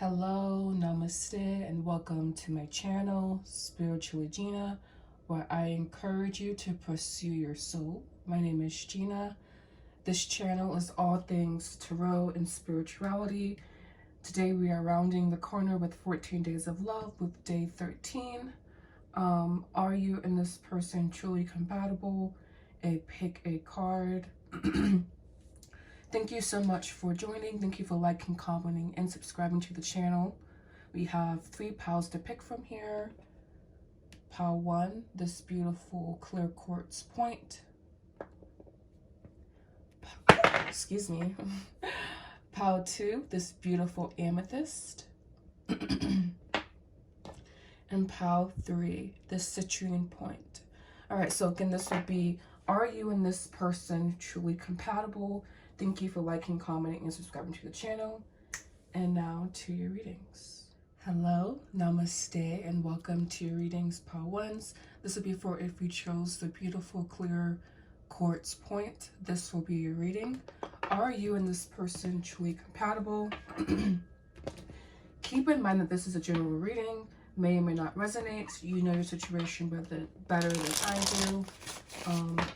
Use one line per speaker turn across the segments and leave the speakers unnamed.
Hello, Namaste, and welcome to my channel, Spiritually Gina, where I encourage you to pursue your soul. My name is Gina. This channel is all things tarot and spirituality. Today we are rounding the corner with 14 Days of Love with day 13. Are you and this person truly compatible? Pick a card. Thank you so much for joining. Thank you for liking, commenting, and subscribing to the channel. We have 3 piles to pick from here. Pile 1, this beautiful clear quartz point. Excuse me. Pile 2, this beautiful amethyst. And pile 3, this citrine point. Alright, so again, this would be, are you and this person truly compatible? Thank you for liking, commenting, and subscribing to the channel. And now to your readings. Hello, Namaste, and welcome to your readings, pile 1s. This will be for if you chose the beautiful clear quartz point. This will be your reading. Are you and this person truly compatible? Keep in mind that this is a general reading. May or may not resonate. You know your situation better than I do.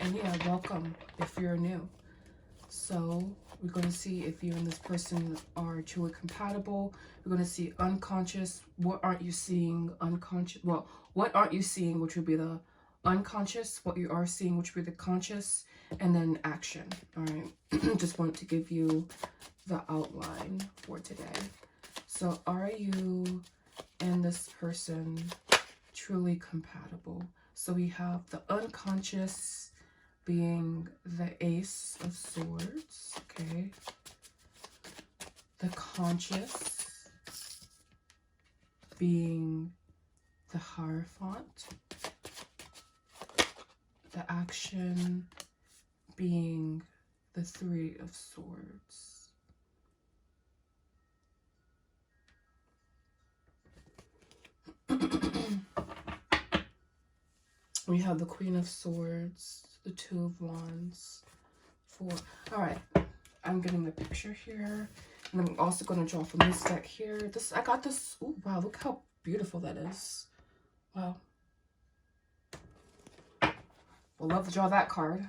And yeah, welcome if you're new. So we're going to see if you and this person are truly compatible. We're going to see unconscious. What aren't you seeing? Unconscious. Well, what aren't you seeing, which would be the unconscious. What you are seeing, which would be the conscious. And then action. All right. Just wanted to give you the outline for today. So are you and this person truly compatible? So we have the unconscious being the Ace of Swords, okay? The conscious being the Hierophant. The action being the Three of Swords. We have the Queen of Swords, the Two of Wands, 4. All right, I'm getting the picture here. And I'm also going to draw from this deck here. I got this. Oh, wow, look how beautiful that is. Wow. We'll love to draw that card.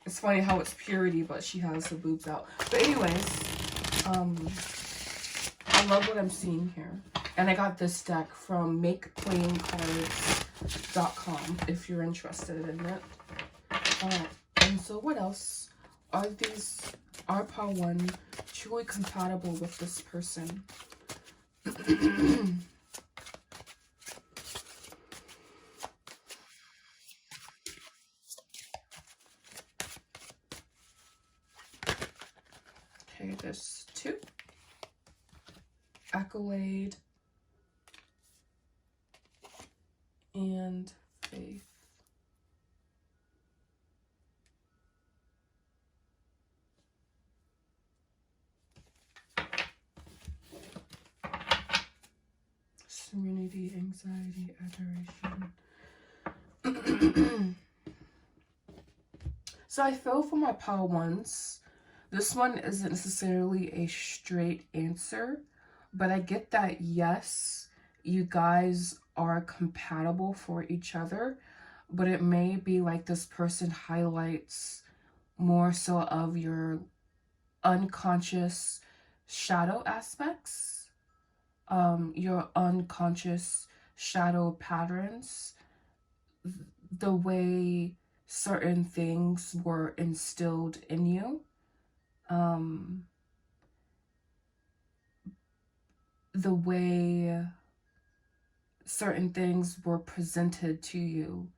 It's funny how it's purity, but she has the boobs out. But anyways, I love what I'm seeing here. And I got this deck from makeplayingcards.com if you're interested in it. And so what else? Are pile 1 truly compatible with this person? Okay, there's 2. Accolade and Faith. Serenity, anxiety, adoration. So I feel for my pile 1s, this one isn't necessarily a straight answer, but I get that yes, you guys are compatible for each other, but it may be like this person highlights more so of your unconscious shadow aspects, your unconscious shadow patterns, the way certain things were instilled in you, the way certain things were presented to you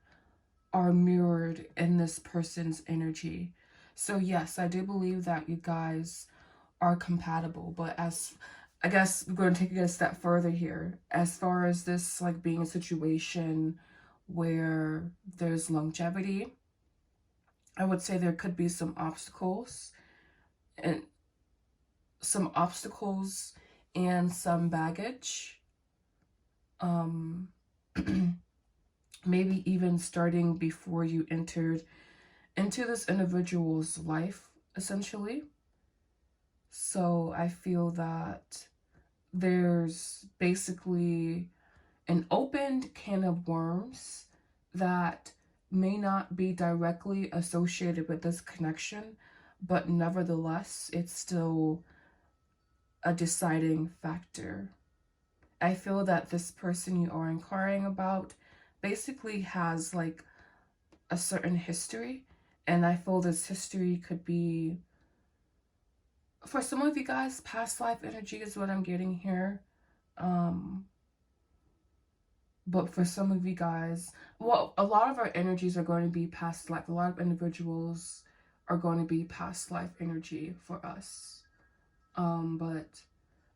are mirrored in this person's energy. So yes, I do believe that you guys are compatible, but I guess we're going to take it a step further here. As far as this like being a situation where there's longevity, I would say there could be some obstacles and some baggage. Maybe even starting before you entered into this individual's life, essentially. So I feel that there's basically an opened can of worms that may not be directly associated with this connection, but nevertheless, it's still a deciding factor. I feel that this person you are inquiring about basically has like a certain history, and I feel this history could be, for some of you guys, past life energy is what I'm getting here. But for some of you guys, well, a lot of our energies are going to be past life. A lot of individuals are going to be past life energy for us. But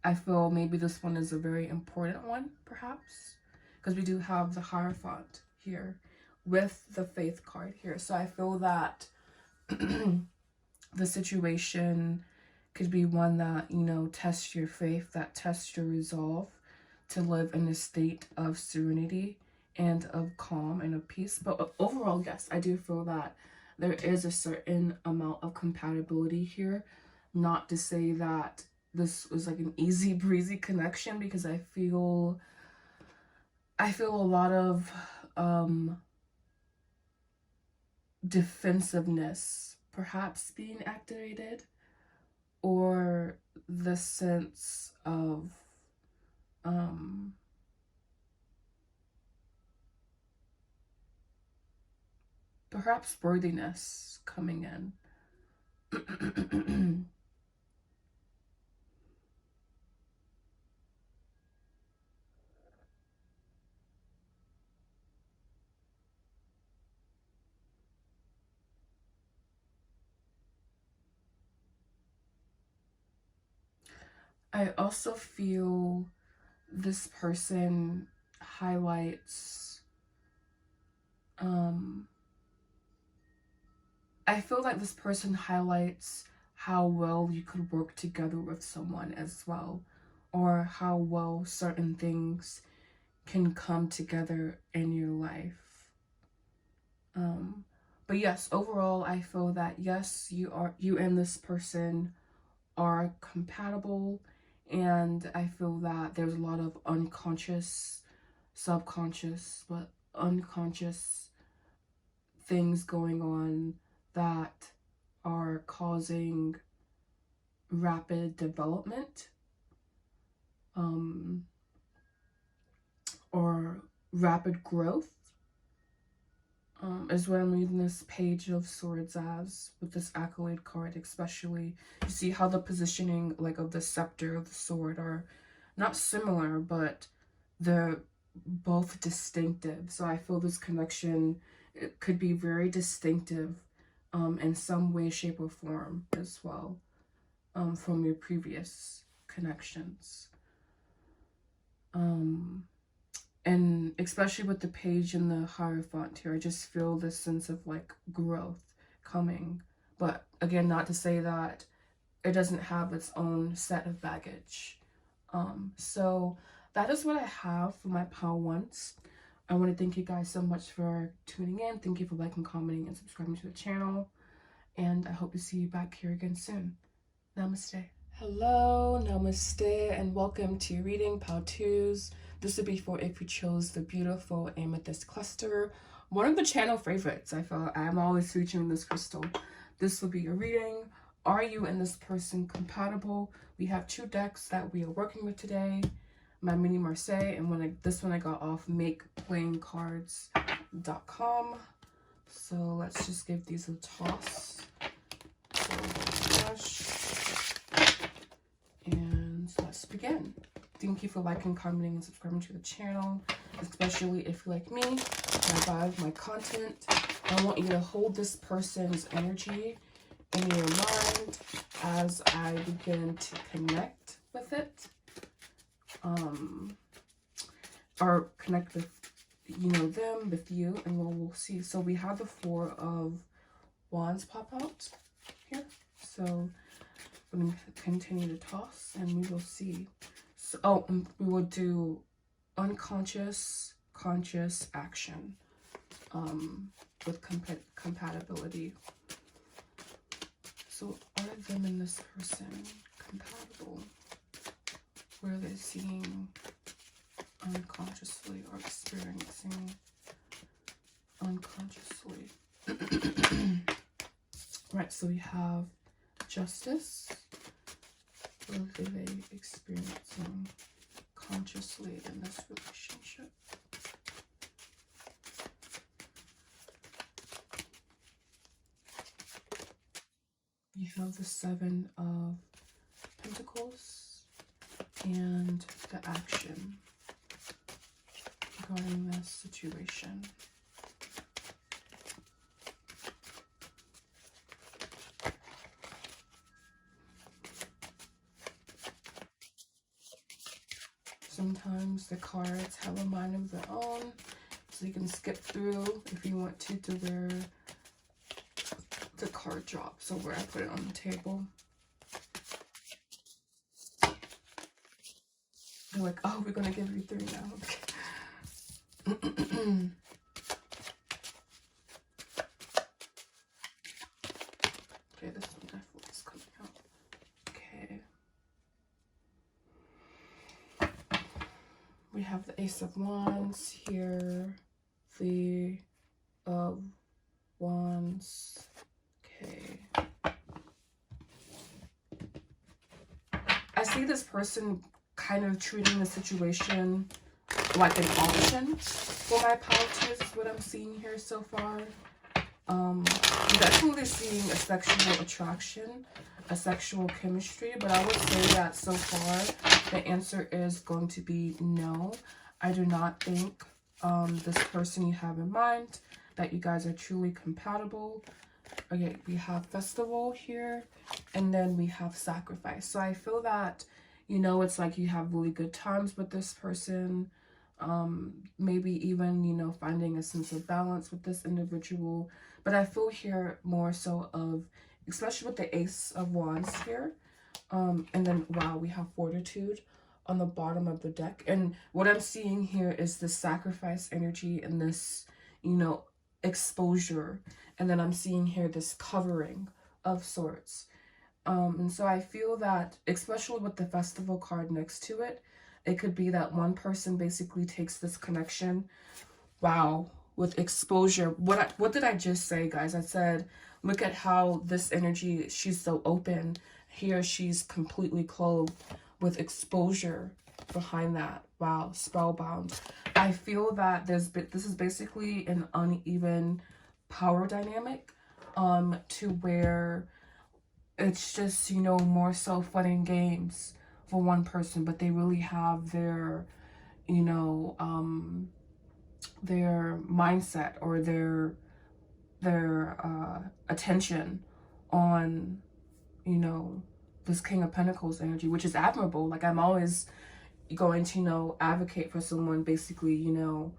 I feel maybe this one is a very important one, perhaps, because we do have the Hierophant here with the Faith card here. So I feel that the situation could be one that, you know, tests your faith, that tests your resolve to live in a state of serenity and of calm and of peace. But overall, yes, I do feel that there is a certain amount of compatibility here. Not to say that this was like an easy breezy connection, because I feel a lot of defensiveness perhaps being activated, or the sense of perhaps worthiness coming in. I also feel this person highlights, I feel like this person highlights how well you could work together with someone as well, or how well certain things can come together in your life. But yes, overall, I feel that yes, you and this person are compatible, and I feel that there's a lot of unconscious, subconscious, but unconscious things going on that are causing rapid development, or rapid growth, is what I'm reading this Page of Swords as, with this accolade card especially. You see how the positioning like of the scepter of the sword are not similar, but they're both distinctive. So I feel this connection, it could be very distinctive in some way, shape, or form as well, from your previous connections. And especially with the Page and the Hierophant here, I just feel this sense of like growth coming. But again, not to say that it doesn't have its own set of baggage. So that is what I have for my Pile Once. I want to thank you guys so much for tuning in. Thank you for liking, commenting, and subscribing to the channel. And I hope to see you back here again soon. Namaste. Hello, namaste, and welcome to reading Pile 2s. This would be for if you chose the beautiful amethyst cluster, one of the channel favorites. I feel I'm always featuring this crystal. This will be your reading. Are you and this person compatible? We have 2 decks that we are working with today. My mini Marseille, and this one I got off makeplayingcards.com. So let's just give these a toss. And let's begin. Thank you for liking, commenting, and subscribing to the channel, especially if you like me, my vibe, my content. I want you to hold this person's energy in your mind as I begin to connect with it, or connect with, you know, them, with you, and we'll see. So we have the 4 of Wands pop out here. So I'm going to continue to toss, and we will see. So, we will do unconscious, conscious action, with compatibility. So, are them and this person compatible? What are they seeing unconsciously or experiencing unconsciously? Right, so we have justice. What are they experiencing consciously in this relationship? You have the Seven of Pentacles and the action regarding this situation. Sometimes the cards have a mind of their own, so you can skip through if you want to where the card drops, so where I put it on the table. They're like, oh, we're going to give you 3 now. Okay, this one definitely is coming out. Okay. We have the Ace of Wands here, the Wands. Okay. I see this person kind of treating the situation like an option for my pouches, is what I'm seeing here so far. I'm definitely seeing a sexual attraction, a sexual chemistry, but I would say that so far the answer is going to be no. I do not think this person you have in mind, that you guys are truly compatible. Okay, we have festival here, and then we have sacrifice. So I feel that, you know, it's like you have really good times with this person, maybe even, you know, finding a sense of balance with this individual. But I feel here more so of, especially with the Ace of Wands here, and then, wow, we have fortitude on the bottom of the deck. And what I'm seeing here is the sacrifice energy and this, you know, exposure. And then I'm seeing here this covering of sorts. And so I feel that, especially with the festival card next to it, it could be that one person basically takes this connection, wow, with exposure. What did I just say, guys? I said, look at how this energy, she's so open. Here she's completely clothed with exposure behind that. Wow, spellbound. I feel that this is basically an uneven power dynamic, to where it's just, you know, more so fun and games for one person, but they really have their, you know, their mindset or their attention on, you know, this King of Pentacles energy, which is admirable. Like, I'm always going to, you know, advocate for someone basically, you know,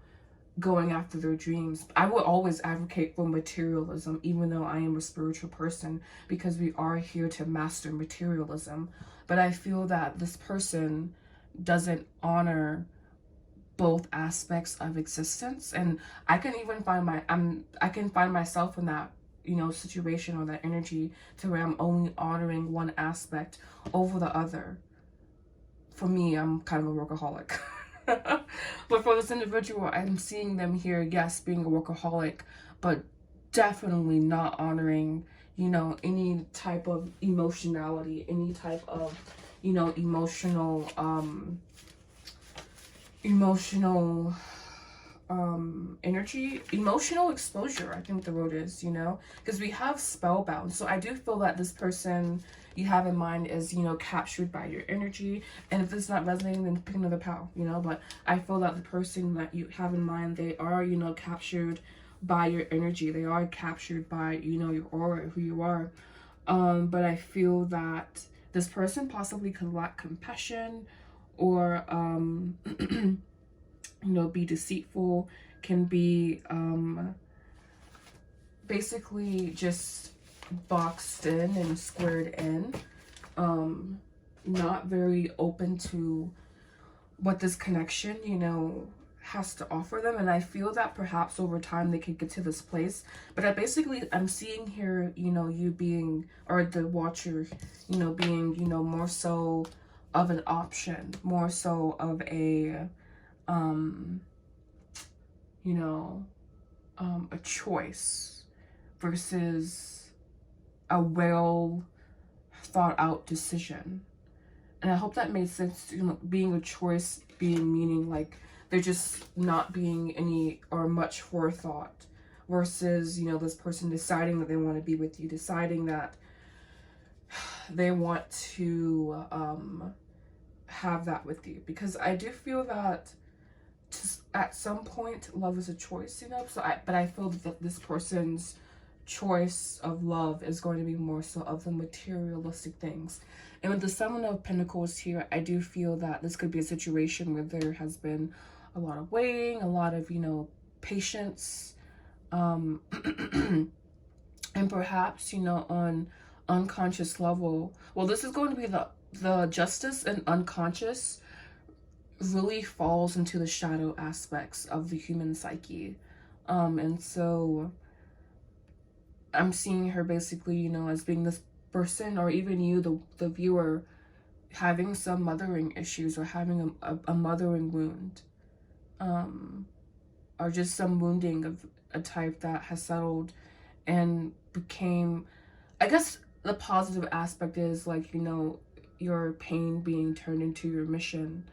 going after their dreams. I will always advocate for materialism, even though I am a spiritual person, because we are here to master materialism. But I feel that this person doesn't honor both aspects of existence, and I can even find I can find myself in that, you know, situation or that energy, to where I'm only honoring one aspect over the other. For me, I'm kind of a workaholic. But for this individual, I'm seeing them here, yes, being a workaholic, but definitely not honoring, you know, any type of emotionality, any type of, you know, emotional energy, emotional exposure, I think the word is, you know, because we have spellbound. So I do feel that this person you have in mind is, you know, captured by your energy. And if it's not resonating, then pick another pal, you know. But I feel that the person that you have in mind, they are, you know, captured by your energy. They are captured by, you know, your aura, who you are. But I feel that this person possibly could lack compassion, or you know, be deceitful, can be basically just boxed in and squared in, not very open to what this connection, you know, has to offer them. And I feel that perhaps over time they could get to this place. But I'm seeing here, you know, you being, or the watcher, you know, being, you know, more so of an option, more so of a, you know, a choice versus a well thought out decision. And I hope that made sense. You know, being a choice, being meaning like there just not being any or much forethought, versus, you know, this person deciding that they want to be with you, deciding that they want to have that with you. Because I do feel that at some point love is a choice, you know. But I feel that this person's choice of love is going to be more so of the materialistic things. And with the Seven of Pentacles here, I do feel that this could be a situation where there has been a lot of waiting, a lot of, you know, patience, and perhaps, you know, on unconscious level, well, this is going to be the justice and unconscious really falls into the shadow aspects of the human psyche. And so I'm seeing her basically, you know, as being this person, or even you, the viewer, having some mothering issues, or having a mothering wound, or just some wounding of a type that has settled and became, I guess the positive aspect is, like, you know, your pain being turned into your mission.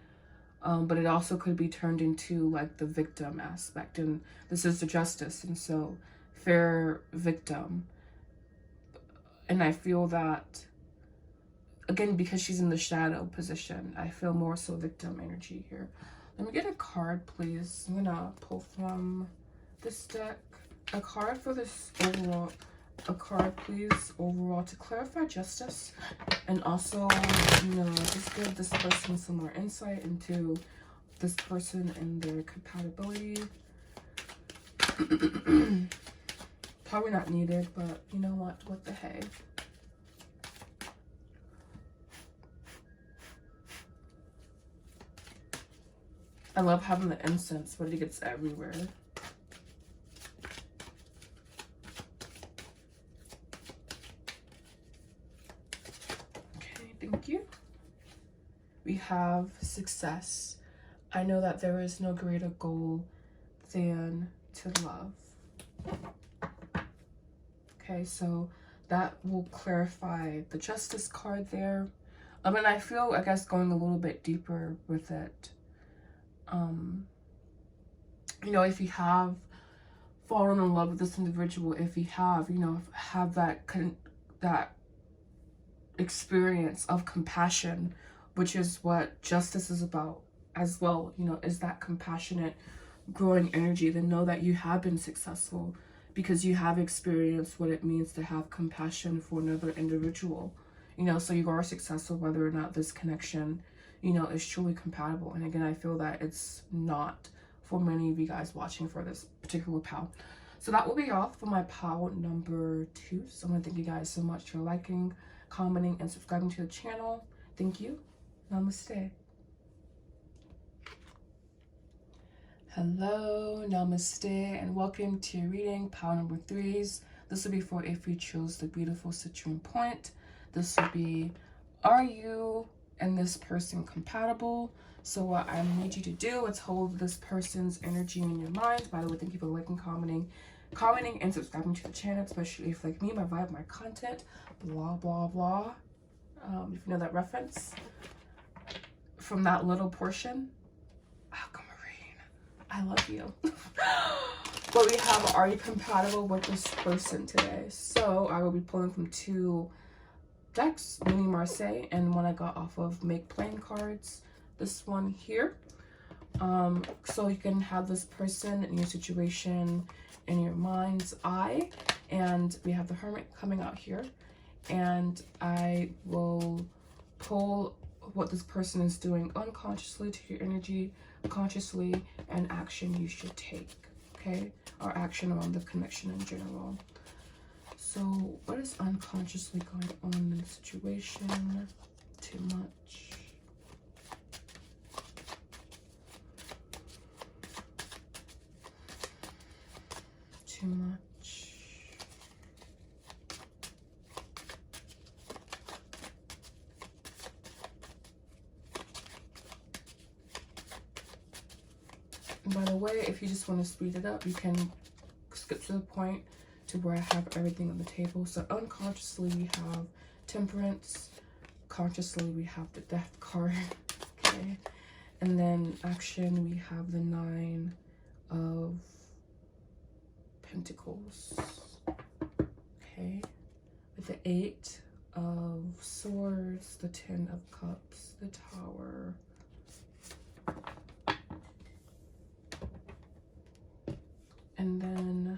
But it also could be turned into like the victim aspect, and this is the justice, and so fair victim. And I feel that, again, because she's in the shadow position, I feel more so victim energy here. Let me get a card, please. I'm gonna pull from this deck a card for this overall. A card, please, overall, to clarify justice, and also, you know, just give this person some more insight into this person and their compatibility. Probably not needed, but you know what the hey. I love having the incense, but it gets everywhere. Thank you. We have success. I know that there is no greater goal than to love. Okay, so that will clarify the justice card there. And I feel, I guess, going a little bit deeper with it. You know, if you have fallen in love with this individual, if you have, you know, have that experience of compassion, which is what justice is about as well, you know, is that compassionate growing energy, then know that you have been successful because you have experienced what it means to have compassion for another individual, you know. So you are successful whether or not this connection, you know, is truly compatible. And again, I feel that it's not for many of you guys watching for this particular pal. So that will be all for my pal number 2. So I want to thank you guys so much for liking, commenting, and subscribing to the channel. Thank you. Namaste. Hello, namaste, and welcome to reading pile number 3s. This will be for if you chose the beautiful citrine point. This will be, are you and this person compatible? So what I need you to do is hold this person's energy in your mind. By the way, thank you for liking, commenting, and subscribing to the channel, especially if, like me, my vibe, my content, blah, blah, blah. If you know that reference from that little portion. Aquamarine, I love you. But we have, are you compatible with this person today? So I will be pulling from 2 decks, Mini Marseille and one I got off of Make Plain cards. This one here. So you can have this person in your situation in your mind's eye. And we have the Hermit coming out here. And I will pull what this person is doing unconsciously to your energy, consciously, and action you should take, okay? Or action around the connection in general. So what is unconsciously going on in the situation? Too much. Too much. And by the way, if you just want to speed it up, you can skip to the point to where I have everything on the table. So unconsciously we have Temperance, consciously we have the Death card. Okay, and then action we have the 9 of Pentacles. Okay, with the 8 of Swords, the 10 of Cups, the Tower, and then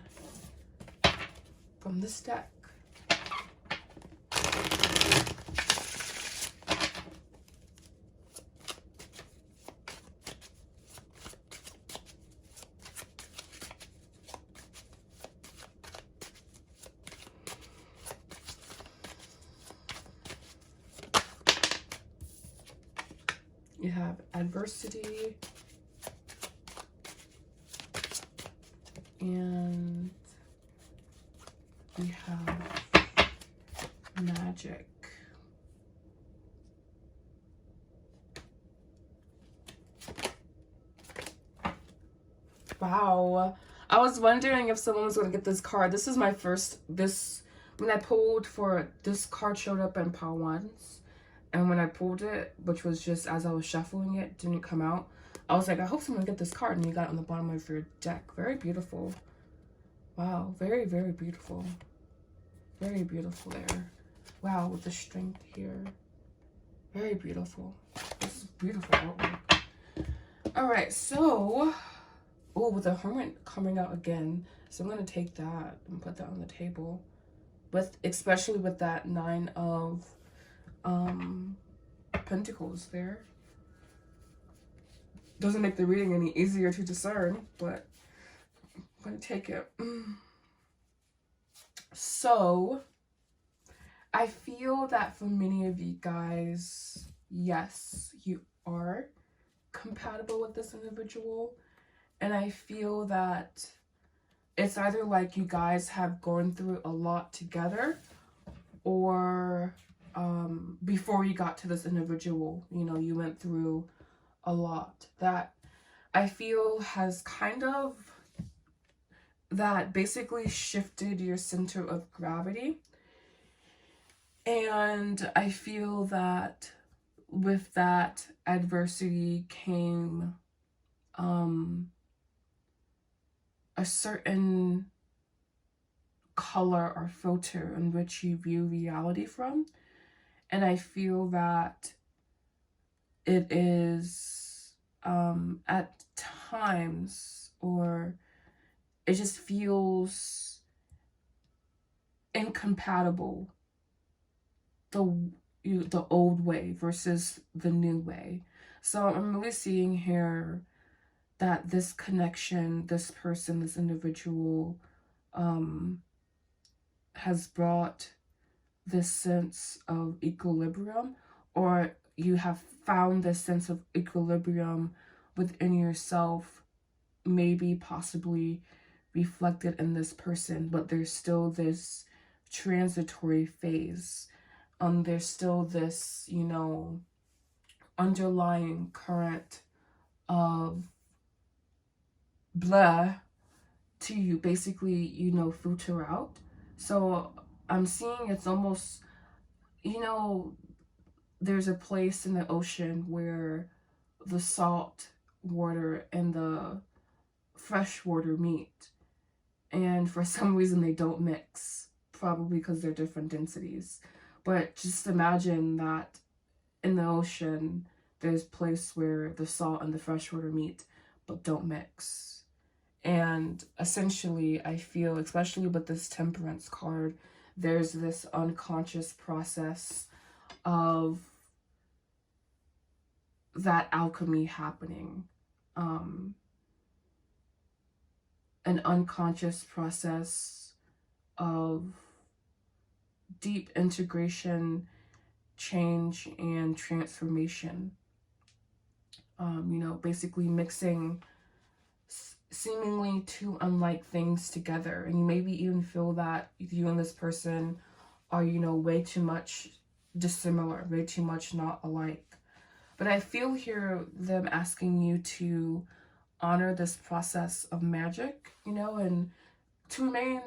from this deck, you have Adversity, and we have Magic. Wow. I was wondering if someone was going to get this card. This is my first, when I pulled for, this card showed up in pile ones. And when I pulled it, which was just as I was shuffling it, didn't come out. I was like, I hope someone get this card. And you got it on the bottom of your deck. Very beautiful. Wow. Very, very beautiful. Very beautiful there. Wow, with the strength here. Very beautiful. This is beautiful artwork. Alright, so... Oh, with the Hermit coming out again. So I'm going to take that and put that on the table. Especially with that 9 of Pentacles there. Doesn't make the reading any easier to discern, but I'm going to take it. So, I feel that for many of you guys, yes, you are compatible with this individual. And I feel that it's either like you guys have gone through a lot together, or before you got to this individual, you know, you went through a lot that I feel has kind of, that basically shifted your center of gravity. And I feel that with that adversity came a certain color or filter in which you view reality from. And I feel that it is at times, or it just feels incompatible, the old way versus the new way. So I'm really seeing here that this connection, this person, this individual has brought this sense of equilibrium, or you have found this sense of equilibrium within yourself, maybe possibly reflected in this person, but there's still this transitory phase. There's still this, you know, underlying current of blah to you basically, you know, filter out. So I'm seeing it's almost, you know, there's a place in the ocean where the salt water and the fresh water meet, and for some reason they don't mix, probably because they're different densities. But just imagine that in the ocean there's a place where the salt and the fresh water meet but don't mix. And essentially I feel, especially with this Temperance card, there's this unconscious process of that alchemy happening, an unconscious process of deep integration, change, and transformation. You know, basically mixing seemingly two unlike things together. And you maybe even feel that you and this person are, you know, way too much dissimilar, way too much not alike. But I feel here them asking you to honor this process of magic, you know, and to remain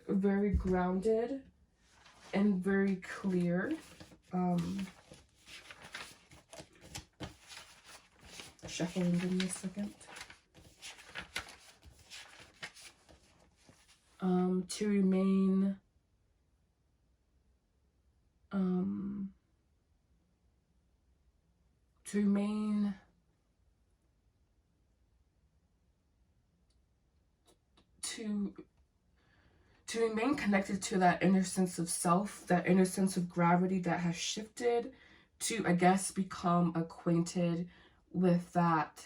very grounded and very clear. Shuffling, give me a second. To remain to remain connected to that inner sense of self, that inner sense of gravity that has shifted, to, I guess, become acquainted with that,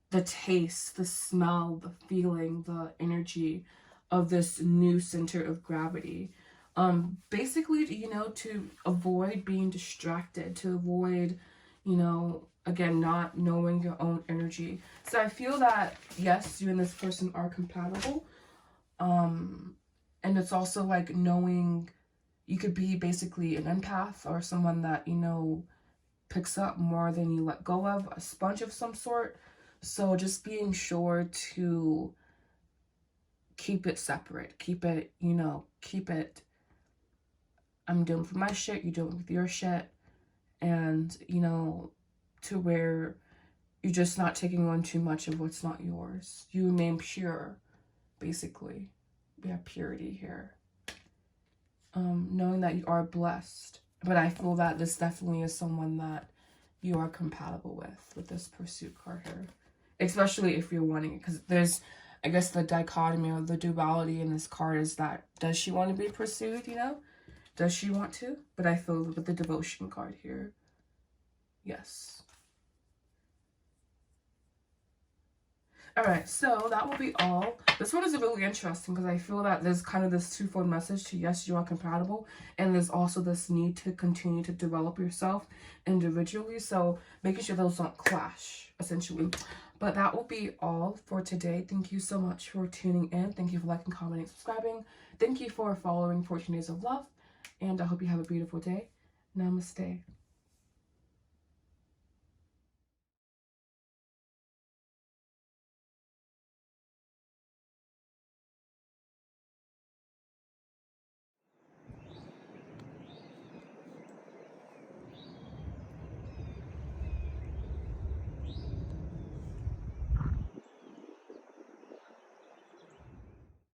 the taste, the smell, the feeling, the energy of this new center of gravity. Basically, you know, to avoid being distracted, to avoid, you know, again, not knowing your own energy. So I feel that, yes, you and this person are compatible. And it's also like knowing you could be basically an empath or someone that, you know, picks up more than you let go of, a sponge of some sort. So just being sure to keep it separate, keep it, you know, keep it, I'm doing for my shit, you doing with your shit, and, you know, to where you're just not taking on too much of what's not yours. You remain pure, basically. We have purity here. Knowing that you are blessed. But I feel that this definitely is someone that you are compatible with this pursuit card here. Especially if you're wanting it. Because there's, I guess, the dichotomy or the duality in this card is that, does she want to be pursued, you know? Does she want to? But I feel with the devotion card here, yes. Alright, so that will be all. This one is really interesting because I feel that there's kind of this twofold message to, yes, you are compatible, and there's also this need to continue to develop yourself individually, so making sure those don't clash, essentially. But that will be all for today. Thank you so much for tuning in. Thank you for liking, commenting, subscribing. Thank you for following 14 Days of Love, and I hope you have a beautiful day. Namaste.